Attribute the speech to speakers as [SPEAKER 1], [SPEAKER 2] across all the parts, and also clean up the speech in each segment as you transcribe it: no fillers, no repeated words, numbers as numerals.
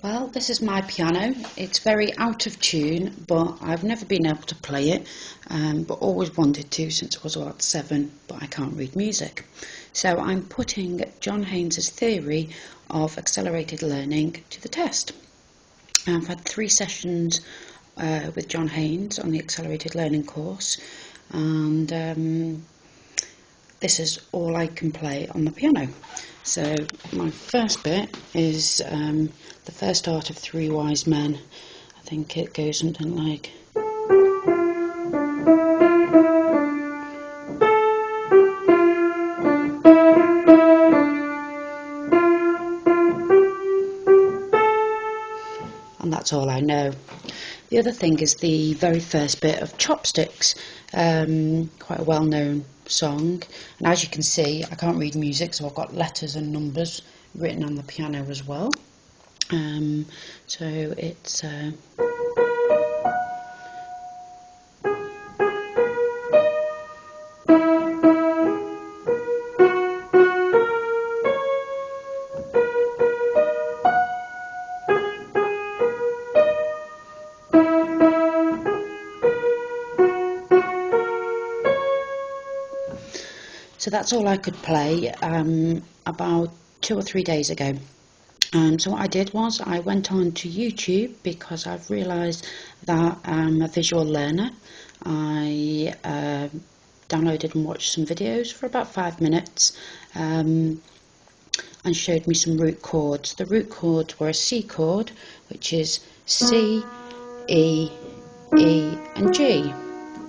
[SPEAKER 1] Well, this is my piano. It's very out of tune, but I've never been able to play it, but always wanted to since I was about 7, but I can't read music. So I'm putting John Haynes' theory of accelerated learning to the test. I've had 3 sessions with John Haynes on the accelerated learning course, and this is all I can play on the piano. So my first bit is the first art of 3 wise men. I think it goes something like... and that's all I know. The other thing is the very first bit of Chopsticks, quite a well-known song, and as you can see I can't read music, so I've got letters and numbers written on the piano as well. So it's so that's all I could play about 2 or 3 days ago. So what I did was I went on to YouTube because I've realised that I'm a visual learner. I downloaded and watched some videos for about 5 minutes and showed me some root chords. The root chords were a C chord, which is C, E, E and G.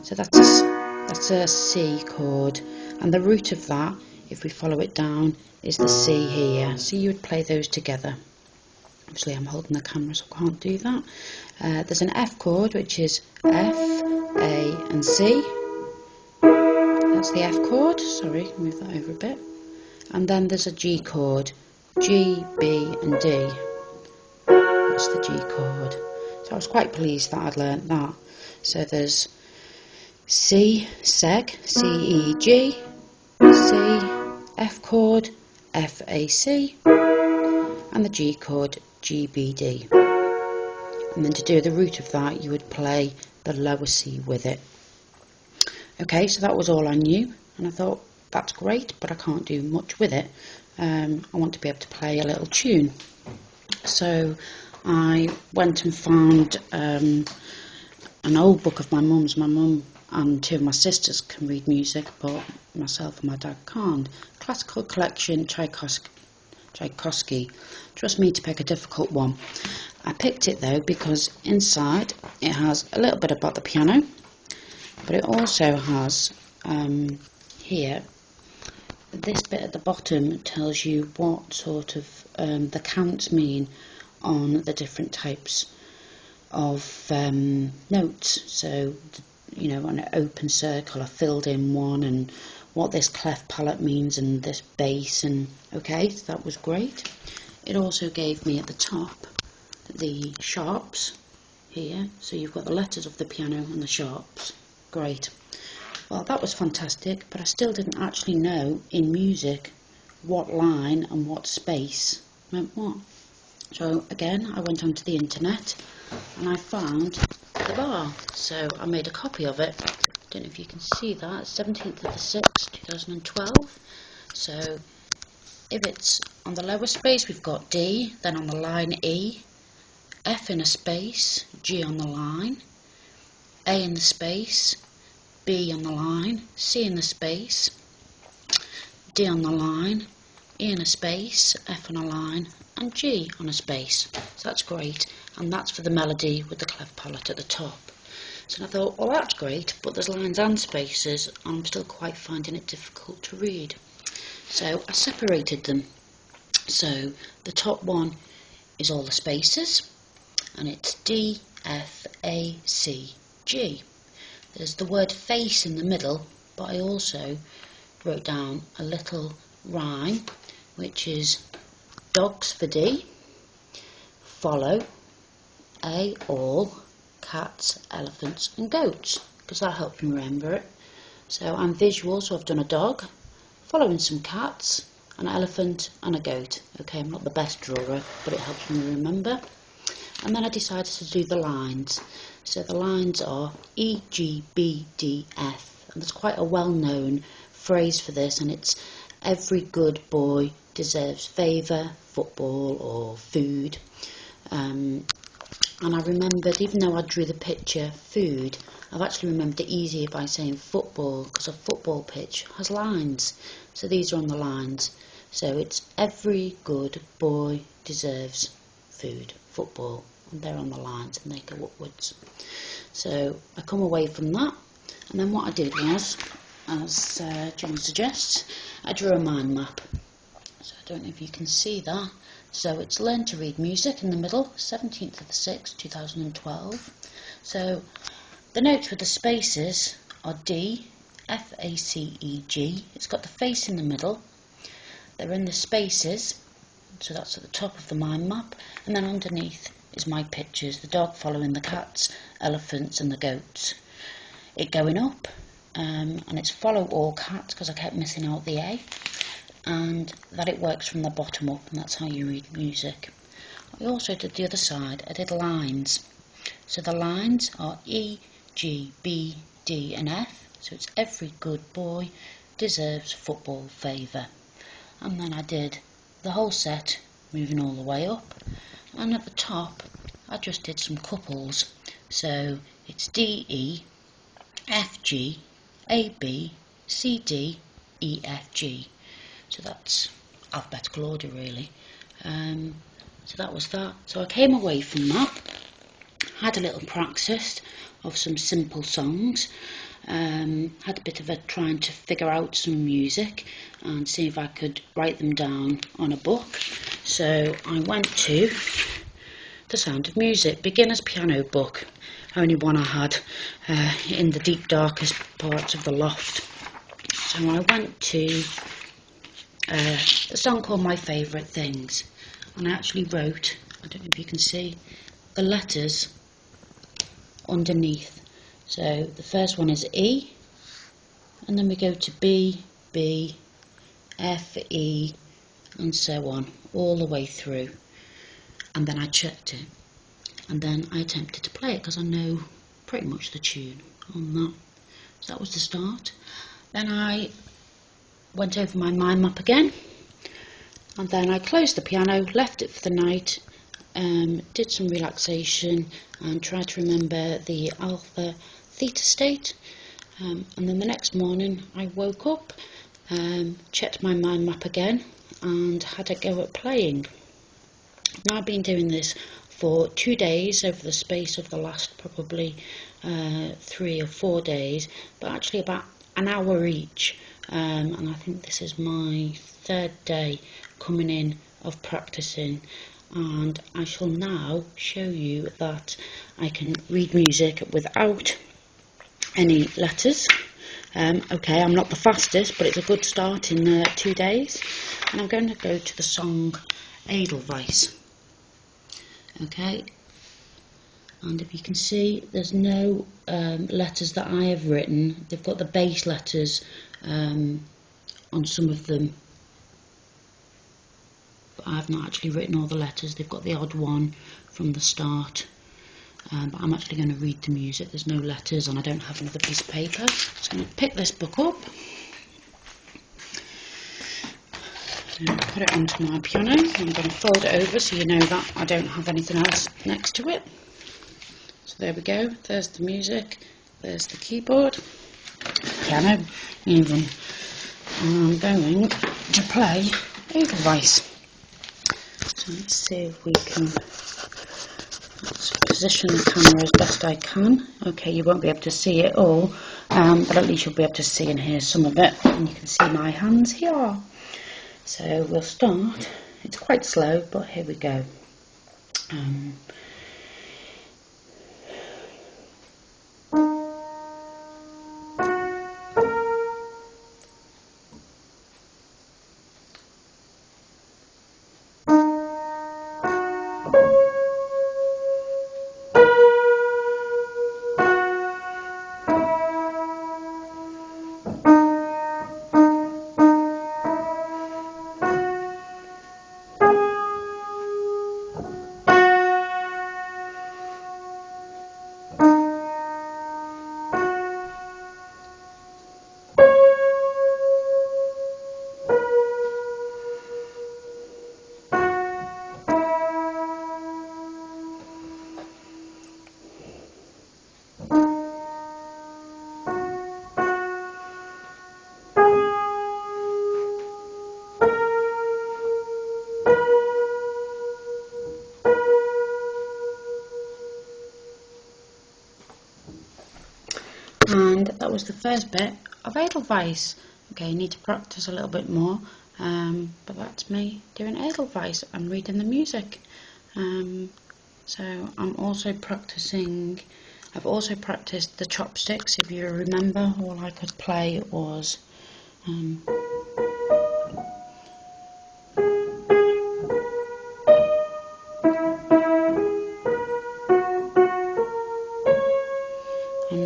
[SPEAKER 1] So that's a C chord, and the root of that, if we follow it down, is the C here. So you would play those together. Obviously I'm holding the camera so I can't do that. There's an F chord, which is F, A and C. That's the F chord. Sorry, move that over a bit. And then there's a G chord, G, B and D. That's the G chord. So I was quite pleased that I'd learnt that. So there's C, seg, C, E, G, C, F chord, F, A, C, and the G chord, G, B, D. And then to do the root of that, you would play the lower C with it. Okay, so that was all I knew, and I thought, that's great, but I can't do much with it. I want to be able to play a little tune. So I went and found an old book of my mum's. My mum and 2 of my sisters can read music, but myself and my dad can't. Classical Collection, Tchaikovsky. Trust me to pick a difficult one. I picked it though because inside it has a little bit about the piano, but it also has here, this bit at the bottom tells you what sort of the counts mean on the different types of notes. So, you know, an open circle, a filled in one, and what this clef palette means, and this bass, and okay, so that was great. It also gave me at the top the sharps here, so you've got the letters of the piano and the sharps. Great. Well, that was fantastic, but I still didn't actually know in music what line and what space meant what. So again, I went onto the internet and I found the bar, so I made a copy of it. Don't know if you can see that. 17th of the 6th 2012. So if it's on the lower space, we've got D, then on the line E, F in a space, G on the line, A in the space, B on the line, C in the space, D on the line, E in a space, F on a line, and G on a space. So that's great, and that's for the melody with the clef palette at the top. So I thought, well, that's great, but there's lines and spaces, and I'm still quite finding it difficult to read. So I separated them. So the top one is all the spaces, and it's D, F, A, C, G. There's the word face in the middle, but I also wrote down a little rhyme, which is dogs for D, follow, A, all, cats, elephants and goats, because that'll help me remember it. So I'm visual, so I've done a dog, following some cats, an elephant and a goat. Okay, I'm not the best drawer, but it helps me remember. and then I decided to do the lines. So the lines are E, G, B, D, F, and there's quite a well-known phrase for this, and it's every good boy deserves favour, football or food. And I remembered, even though I drew the picture food, I've actually remembered it easier by saying football, because a football pitch has lines. So these are on the lines. So it's every good boy deserves food, football, and they're on the lines and they go upwards. So I come away from that, and then what I did was, as John suggests, I drew a mind map. So I don't know if you can see that. So it's Learn to Read Music in the middle, 17th of the 6th, 2012. So the notes with the spaces are D, F, A, C, E, G. It's got the face in the middle. They're in the spaces, so that's at the top of the mind map. And then underneath is my pictures, the dog following the cats, elephants and the goats. It going up, and it's follow all cats, because I kept missing out the A. And that it works from the bottom up, and that's how you read music. I also did the other side. I did lines. So the lines are E, G, B, D and F. So it's every good boy deserves football favour. And then I did the whole set, moving all the way up. And at the top, I just did some couples. So it's D, E, F, G, A, B, C, D, E, F, G. So that's alphabetical order really. So that was that. So I came away from that, had a little practice of some simple songs, had a bit of a trying to figure out some music and see if I could write them down on a book. So I went to The Sound of Music, beginner's piano book, only one I had in the deep darkest parts of the loft. So I went to a song called My Favourite Things, and I actually wrote, I don't know if you can see, the letters underneath. So the first one is E, and then we go to B, B, F, E, and so on, all the way through. And then I checked it, and then I attempted to play it, because I know pretty much the tune on that. So that was the start. Then I went over my mind map again, and then I closed the piano, left it for the night, did some relaxation and tried to remember the alpha theta state, and then the next morning I woke up, checked my mind map again and had a go at playing. Now I've been doing this for 2 days over the space of the last probably 3 or 4 days, but actually about an hour each. And I think this is my 3rd day coming in of practicing, and I shall now show you that I can read music without any letters. Okay, I'm not the fastest, but it's a good start in 2 days. And I'm going to go to the song Edelweiss. Okay, and if you can see, there's no letters that I have written. They've got the base letters on some of them, but I've not actually written all the letters. They've got the odd one from the start, but I'm actually going to read the music. There's no letters and I don't have another piece of paper. So I'm going to pick this book up and put it onto my piano. I'm going to fold it over so you know that I don't have anything else next to it. So there we go, there's the music, there's the keyboard, piano even, and I'm going to play Edelweiss. So let's see if we can, let's position the camera as best I can. Okay, you won't be able to see it all, but at least you'll be able to see and hear some of it, and you can see my hands here. So we'll start, it's quite slow, but here we go. was the first bit of Edelweiss. Okay, you need to practice a little bit more, but that's me doing Edelweiss and reading the music. So I'm also practicing. I've also practiced the chopsticks. If you remember, all I could play was and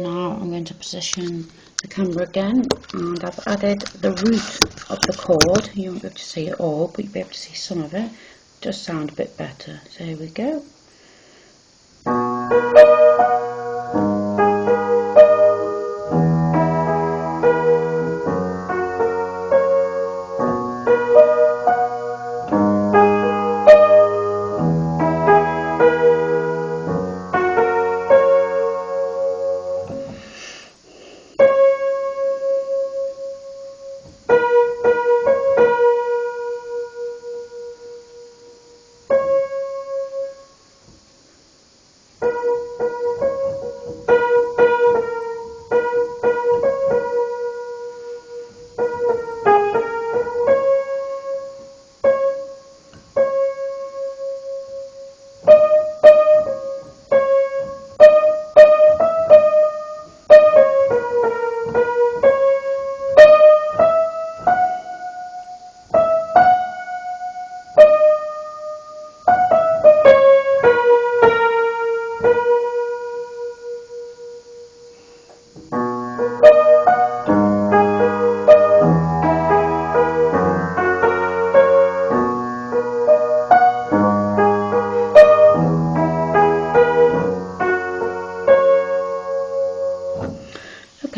[SPEAKER 1] now I'm going to position the camera again, and I've added the root of the chord. You won't be able to see it all, but you'll be able to see some of it. It does sound a bit better. So here we go.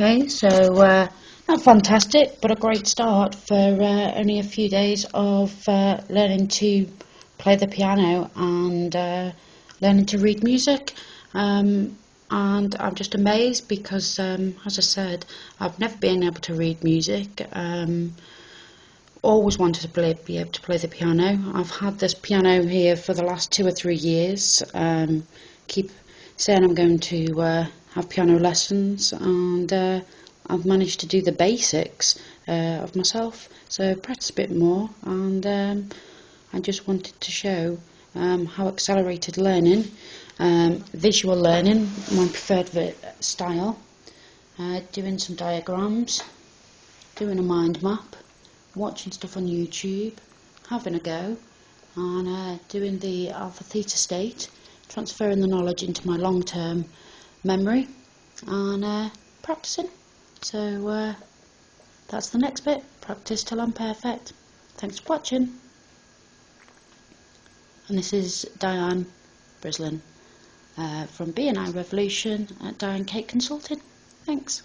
[SPEAKER 1] Okay, so not fantastic, but a great start for only a few days of learning to play the piano and learning to read music. And I'm just amazed because, as I said, I've never been able to read music. Always wanted to be able to play the piano. I've had this piano here for the last 2 or 3 years. Keep saying I'm going to have piano lessons, and I've managed to do the basics of myself. So practice a bit more, and I just wanted to show how accelerated learning, visual learning, my preferred style, doing some diagrams, doing a mind map, watching stuff on YouTube, having a go, and doing the alpha theta state, transferring the knowledge into my long-term memory, and practicing. So that's the next bit, practice till I'm perfect. Thanks for watching. And this is Diane Brislin from B&I Revolution at Diane Cake Consulting. Thanks.